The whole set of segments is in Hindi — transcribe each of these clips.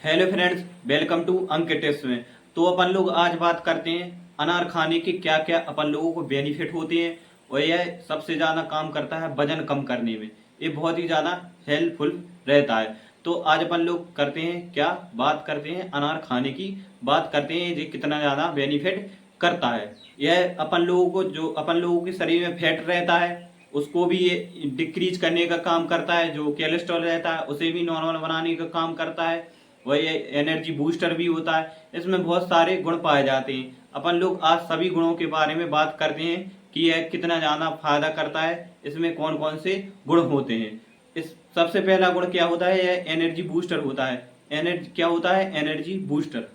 Hello friends, welcome to Ankit tips में। तो अपन लोग आज बात करते हैं अनार खाने के क्या क्या अपन लोगों को बेनिफिट होते हैं और यह सबसे ज़्यादा काम करता है वजन कम करने में। ये बहुत ही ज़्यादा हेल्पफुल रहता है। तो आज अपन लोग करते हैं क्या, बात करते हैं अनार खाने की। बात करते हैं ये कितना ज़्यादा बेनिफिट करता है। यह अपन लोगों को, जो अपन लोगों के शरीर में फैट रहता है उसको भी ये डिक्रीज करने का काम करता है। जो कोलेस्ट्रॉल रहता है उसे भी नॉर्मल बनाने का काम करता है। वही एनर्जी बूस्टर भी होता है। इसमें बहुत सारे गुण पाए जाते हैं। अपन लोग आज सभी गुणों के बारे में बात करते हैं कि यह कितना ज़्यादा फायदा करता है, इसमें कौन कौन से गुण होते हैं। इस सबसे पहला गुण क्या होता है, यह एनर्जी बूस्टर होता है। एनर्जी क्या होता है, एनर्जी बूस्टर।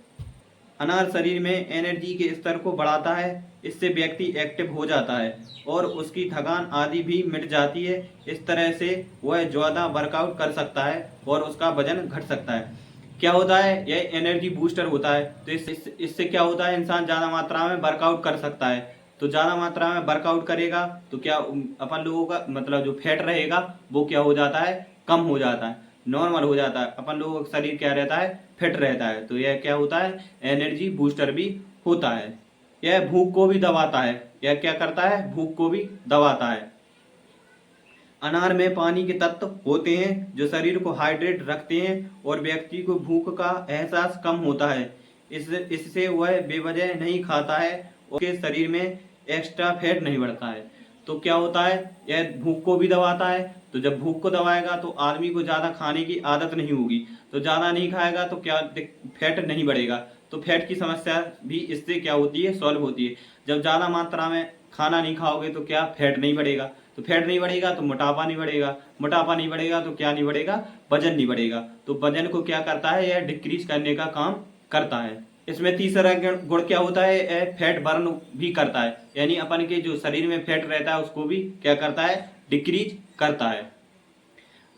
अनार शरीर में एनर्जी के स्तर को बढ़ाता है। इससे व्यक्ति एक्टिव हो जाता है और उसकी थकान आदि भी मिट जाती है। इस तरह से वह ज़्यादा वर्कआउट कर सकता है और उसका वजन घट सकता है। क्या होता है, यह एनर्जी बूस्टर होता है। तो इससे क्या होता है, इंसान ज़्यादा मात्रा में वर्कआउट कर सकता है। तो ज़्यादा मात्रा में वर्कआउट करेगा तो क्या अपन लोगों का मतलब जो फैट रहेगा वो क्या हो जाता है, कम हो जाता है, नॉर्मल हो जाता है। अपन लोगों का शरीर क्या रहता है, फिट रहता है। तो यह क्या होता है, एनर्जी बूस्टर भी होता है। यह भूख को भी दबाता है। यह क्या करता है, भूख को भी दबाता है। अनार में पानी के तत्व होते हैं जो शरीर को हाइड्रेट रखते हैं और व्यक्ति को भूख का एहसास कम होता है। इससे वह बेवजह नहीं खाता है और उसके शरीर में एक्स्ट्रा फैट नहीं बढ़ता है। तो क्या होता है, यह भूख को भी दबाता है। तो जब भूख को दबाएगा तो आदमी को ज़्यादा खाने की आदत नहीं होगी। तो ज़्यादा नहीं खाएगा तो क्या फैट नहीं बढ़ेगा। तो फैट की समस्या भी इससे क्या होती है, सॉल्व होती है। जब ज़्यादा मात्रा में खाना नहीं खाओगे तो क्या फैट नहीं बढ़ेगा। तो फैट नहीं बढ़ेगा तो मोटापा नहीं बढ़ेगा। मोटापा नहीं बढ़ेगा तो क्या नहीं बढ़ेगा, वजन नहीं बढ़ेगा। तो वजन को क्या करता है, यह डिक्रीज करने का काम करता है। इसमें तीसरा गुण क्या होता है, यह फैट बर्न भी करता है। यानी अपन के जो शरीर में फैट रहता है उसको भी क्या करता है, डिक्रीज करता है।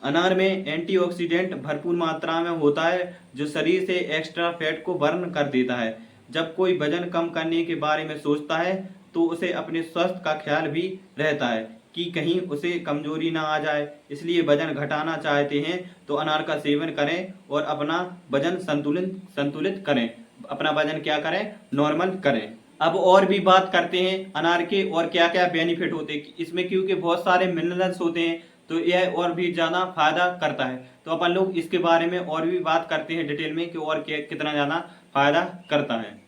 अनार में एंटीऑक्सीडेंट भरपूर मात्रा में होता है जो शरीर से एक्स्ट्रा फैट को बर्न कर देता है। जब कोई वजन कम करने के बारे में सोचता है तो उसे अपने स्वास्थ्य का ख्याल भी रहता है कि कहीं उसे कमजोरी ना आ जाए। इसलिए वजन घटाना चाहते हैं तो अनार का सेवन करें और अपना वजन संतुलित संतुलित करें। अपना वजन क्या करें, नॉर्मल करें। अब और भी बात करते हैं अनार के और क्या क्या बेनिफिट होते हैं इसमें, क्योंकि बहुत सारे मिनरल्स होते हैं तो यह और भी ज़्यादा फायदा करता है। तो अपन लोग इसके बारे में और भी बात करते हैं डिटेल में कि और कितना ज़्यादा फायदा करता है।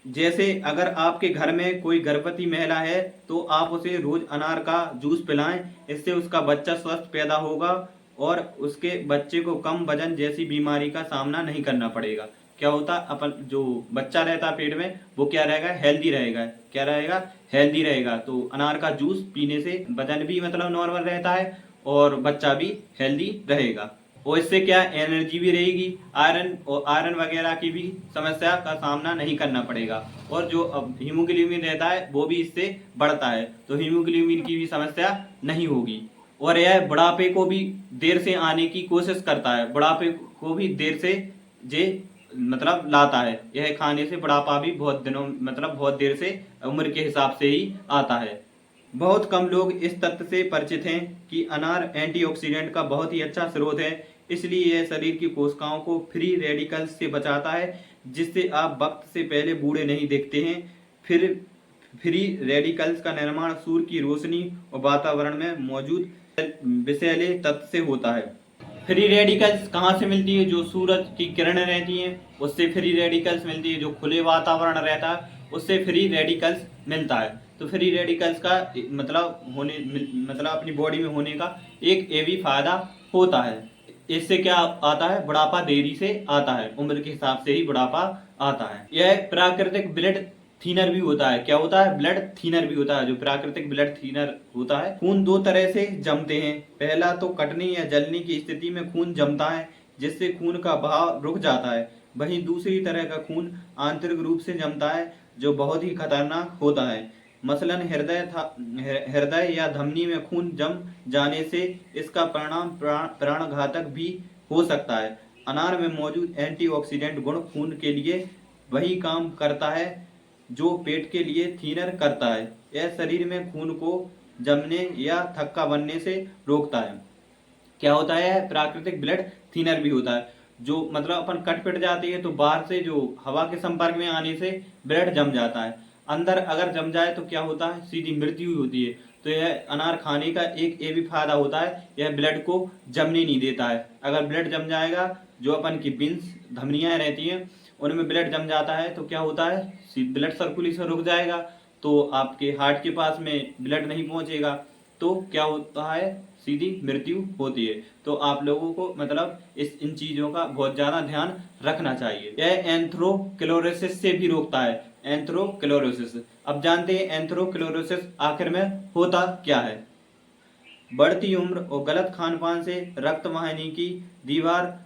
जैसे अगर आपके घर में कोई गर्भवती महिला है तो आप उसे रोज अनार का जूस पिलाएं। इससे उसका बच्चा स्वस्थ पैदा होगा और उसके बच्चे को कम वजन जैसी बीमारी का सामना नहीं करना पड़ेगा। क्या होता, अपन जो बच्चा रहता है पेट में वो क्या रहेगा, हेल्दी रहेगा। क्या रहेगा, हेल्दी रहेगा। तो अनार का जूस पीने से वजन भी मतलब नॉर्मल रहता है और बच्चा भी हेल्दी रहेगा। और इससे क्या, एनर्जी भी रहेगी, आयरन और आयरन वगैरह की भी समस्या का सामना नहीं करना पड़ेगा। और जो अब हीमोग्लोबिन रहता है वो भी इससे बढ़ता है तो हीमोग्लोबिन की भी समस्या नहीं होगी। और यह बुढ़ापे को भी देर से आने की कोशिश करता है। बुढ़ापे को भी देर से जे मतलब लाता है। यह खाने से बुढ़ापा भी बहुत दिनों मतलब बहुत देर से उम्र के हिसाब से ही आता है। बहुत कम लोग इस तथ्य से परिचित हैं कि अनार एंटीऑक्सीडेंट का बहुत ही अच्छा स्रोत है। इसलिए यह शरीर की कोशिकाओं को फ्री रेडिकल्स से बचाता है, जिससे आप वक्त से पहले बूढ़े नहीं दिखते हैं। फिर फ्री रेडिकल्स का निर्माण सूर्य की रोशनी और वातावरण में मौजूद विषैले तत्व से होता है। फ्री रेडिकल्स कहाँ से मिलती है, जो सूरज की किरणें रहती हैं उससे फ्री रेडिकल्स मिलती है। जो खुले वातावरण रहता है उससे फ्री रेडिकल्स मिलता है। तो फ्री रेडिकल्स का मतलब अपनी बॉडी में होने का एक ये भी फायदा होता है। इससे क्या आता है, बुढ़ापा देरी से आता है, उम्र के हिसाब से ही बुढ़ापा आता है। यह प्राकृतिक ब्लड थीनर भी होता है। क्या होता है, ब्लड थीनर भी होता है। जो प्राकृतिक ब्लड थीनर होता है, खून दो तरह से जमते हैं। पहला तो कटने या जलने की स्थिति में खून जमता है जिससे खून का बहाव रुक जाता है। वहीं दूसरी तरह का खून आंतरिक रूप से जमता है जो बहुत ही खतरनाक होता है। मसलन हृदय या धमनी में खून जम जाने से इसका परिणाम प्राणघातक भी हो सकता है। अनार में मौजूद एंटीऑक्सीडेंट गुण खून के लिए वही काम करता है जो पेट के लिए थीनर करता है। यह शरीर में खून को जमने या थक्का बनने से रोकता है। क्या होता है, प्राकृतिक ब्लड थिनर भी होता है। जो मतलब अपन कट पिट जाती है तो बाहर से जो हवा के संपर्क में आने से ब्लड जम जाता है। अंदर अगर जम जाए तो क्या होता है, सीधी मृत्यु होती है। तो यह अनार खाने का एक ये भी फायदा होता है, यह ब्लड को जमने नहीं देता है। अगर ब्लड जम जाएगा, जो अपन की विंस धमनियां रहती हैं उनमें ब्लड जम जाता है तो क्या होता है, ब्लड सर्कुलेशन रुक जाएगा, तो आपके हार्ट के पास में ब्लड नहीं पहुंचेगा, तो क्या होता है, सीधी मृत्यु होती है। तो आप लोगों को मतलब इन चीजों का बहुत ज्यादा ध्यान रखना चाहिए। यह एंथ्रोक्लोरोसिस से भी रोकता है, एंथ्रोक्लोरोसिस। अब जानते हैं एंथ्रोक्लोरोसिस आखिर में होता क्या है। बढ़ती उम्र और गलत खान पान से रक्त वाहिनी की दीवार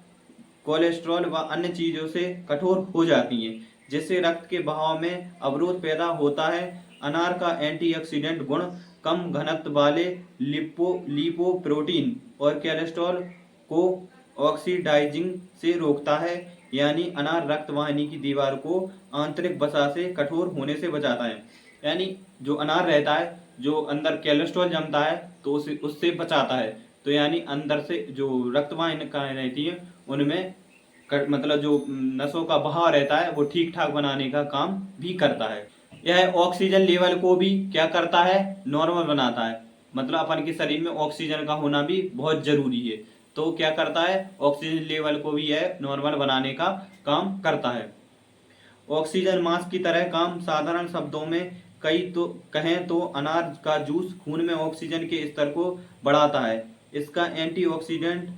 कोलेस्ट्रॉल व अन्य चीजों से कठोर हो जाती हैं, जिससे रक्त के बहाव में अवरोध पैदा होता है। अनार का एंटीऑक्सीडेंट गुण कम घनत्व वाले लिपोप्रोटीन और कोलेस्ट्रॉल को ऑक्सीडाइजिंग से रोकता है, यानी अनार रक्त वाहिनी की दीवार को आंतरिक वसा से कठोर होने से बचाता है। यानी जो अनार रहता है, जो अंदर कोलेस्ट्रॉल जमता है तो उससे बचाता है। तो यानी अंदर से जो रक्त वाहिनियां रहती है उनमें मतलब जो नसों का बहाव रहता है वो ठीक ठाक बनाने का काम भी करता है। यह ऑक्सीजन लेवल को भी क्या करता है, नॉर्मल बनाता है। मतलब अपन के शरीर में ऑक्सीजन का होना भी बहुत जरूरी है, तो क्या करता है, ऑक्सीजन लेवल को भी यह नॉर्मल बनाने का काम करता है। ऑक्सीजन मास्क की तरह काम, साधारण शब्दों में कहें तो अनार का जूस खून में ऑक्सीजन के स्तर को बढ़ाता है। इसका एंटीऑक्सीडेंट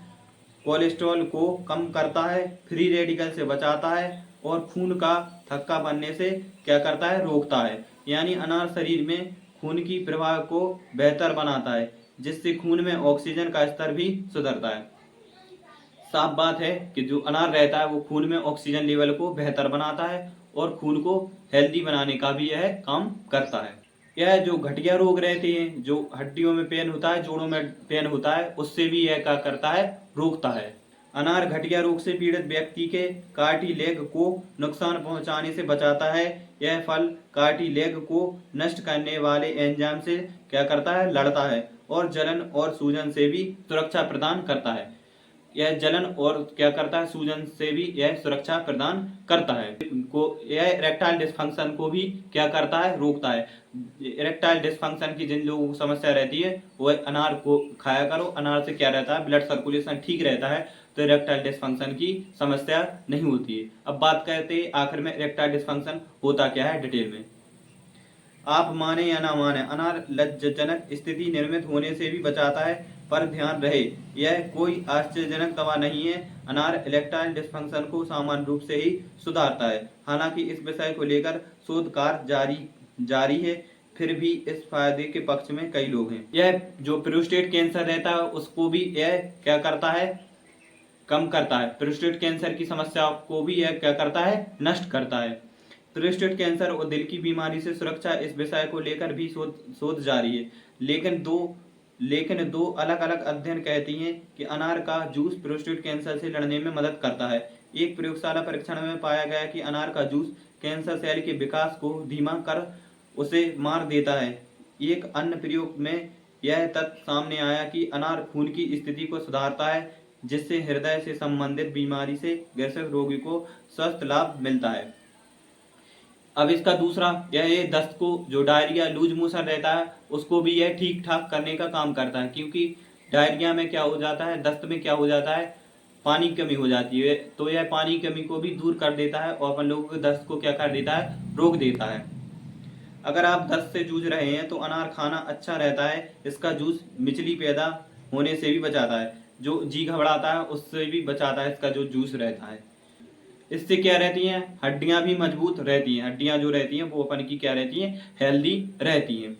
कोलेस्ट्रॉल को कम करता है, फ्री रेडिकल से बचाता है और खून का थक्का बनने से क्या करता है, रोकता है। यानी अनार शरीर में खून की प्रवाह को बेहतर बनाता है, जिससे खून में ऑक्सीजन का स्तर भी सुधरता है। साफ बात है कि जो अनार रहता है वो खून में ऑक्सीजन लेवल को बेहतर बनाता है और खून को हेल्दी बनाने का भी यह काम करता है। यह जो घटिया रोग रहते हैं, जो हड्डियों में पेन होता है, जोड़ों में पेन होता है, उससे भी यह क्या करता है, रोकता है। अनार घटिया रोग से पीड़ित व्यक्ति के कार्टिलेग को नुकसान पहुंचाने से बचाता है। यह फल कार्टिलेग को नष्ट करने वाले एंजाइम से क्या करता है, लड़ता है और जलन और सूजन से भी सुरक्षा प्रदान करता है। यह जलन और क्या करता है, सूजन से भी यह सुरक्षा प्रदान करता है। यह इरेक्टाइल डिस्फंक्शन को भी क्या करता है, रोकता है। इरेक्टाइल डिस्फंक्शन की जिन लोगों को समस्या रहती है वह अनार को खाया करो। अनार से क्या रहता है, ब्लड सर्कुलेशन ठीक रहता है, तो इरेक्टाइल डिस्फंक्शन की समस्या नहीं होती है। अब बात करते हैं आखिर में इरेक्टाइल डिस्फंक्शन होता क्या है डिटेल में। आप माने या ना माने, अनार लज्जाजनक स्थिति निर्मित होने से भी बचाता है, पर ध्यान रहे यह कोई आश्चर्यजनक दवा नहीं है। अनार इरेक्टाइल डिस्फंक्शन को सामान्य रूप से ही सुधारता है। हालांकि इस विषय को लेकर शोध कार्य जारी है, फिर भी इस फायदे के पक्ष में कई लोग हैं। यह जो प्रोस्टेट कैंसर रहता है उसको भी यह क्या करता है, कम करता है। प्रोस्टेट कैंसर की समस्या को भी यह क्या करता है, नष्ट करता है। प्रोस्टेट कैंसर और दिल की बीमारी से सुरक्षा, इस विषय को लेकर भी शोध जारी है। लेकिन दो अलग अलग अध्ययन कहती हैं कि अनार का जूस प्रोस्टेट कैंसर से लड़ने में मदद करता है। एक प्रयोगशाला परीक्षण में पाया गया कि अनार का जूस कैंसर सेल के विकास को धीमा कर उसे मार देता है। एक अन्य प्रयोग में यह तथ्य सामने आया कि अनार खून की स्थिति को सुधारता है, जिससे हृदय से संबंधित बीमारी से ग्रसित रोगी को स्वस्थ लाभ मिलता है। अब इसका दूसरा यह दस्त को, जो डायरिया लूज मोशन रहता है उसको भी यह ठीक ठाक करने का काम करता है, क्योंकि डायरिया में क्या हो जाता है, दस्त में क्या हो जाता है, पानी की कमी हो जाती है। तो यह पानी की कमी को भी दूर कर देता है और अपन लोगों के दस्त को क्या कर देता है, रोक देता है। अगर आप दस्त से जूझ रहे हैं तो अनार खाना अच्छा रहता है। इसका जूस मिचली पैदा होने से भी बचाता है, जो जी घबराता है उससे भी बचाता है इसका जो जूस रहता है। इससे क्या रहती हैं, हड्डियां भी मजबूत रहती हैं। हड्डियां जो रहती हैं वो अपन की क्या रहती हैं, हेल्दी रहती हैं।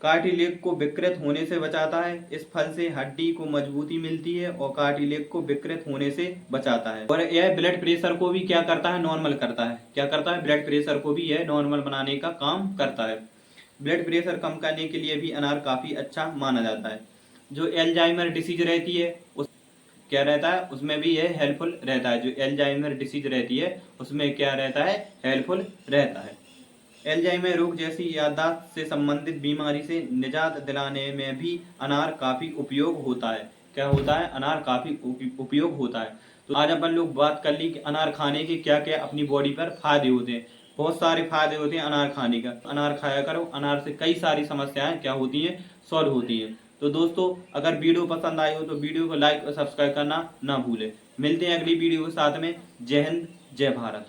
कार्टिलेग को विकृत होने से बचाता है। इस फल से हड्डी को मजबूती मिलती है और कार्टिलेग को विकृत होने से बचाता है। और यह ब्लड प्रेशर को भी क्या करता है, नॉर्मल करता है। क्या करता है, ब्लड प्रेशर को भी यह नॉर्मल बनाने का काम करता है। ब्लड प्रेशर कम करने के लिए भी अनार काफी अच्छा माना जाता है। जो एल्जाइमर डिसीज रहती है उस क्या रहता है, उसमें भी यह हेल्पफुल रहता है। जो एल्जाइमर डिसीज रहती है उसमें क्या रहता है, हेल्पफुल रहता है। एल्जाइमर रोग जैसी याददाश्त से संबंधित बीमारी से निजात दिलाने में भी अनार काफी उपयोग होता है। क्या होता है, अनार काफी उपयोग होता है। तो आज अपन लोग बात कर ली कि अनार खाने के क्या क्या अपनी बॉडी पर फायदे होते हैं। बहुत सारे फायदे होते हैं अनार खाने का। अनार खाया करो, अनार से कई सारी समस्याएं क्या होती हैं, सॉल्व होती हैं। तो दोस्तों, अगर वीडियो पसंद आई हो तो वीडियो को लाइक और सब्सक्राइब करना ना भूलें। मिलते हैं अगली वीडियो के साथ में। जय हिंद, जय भारत।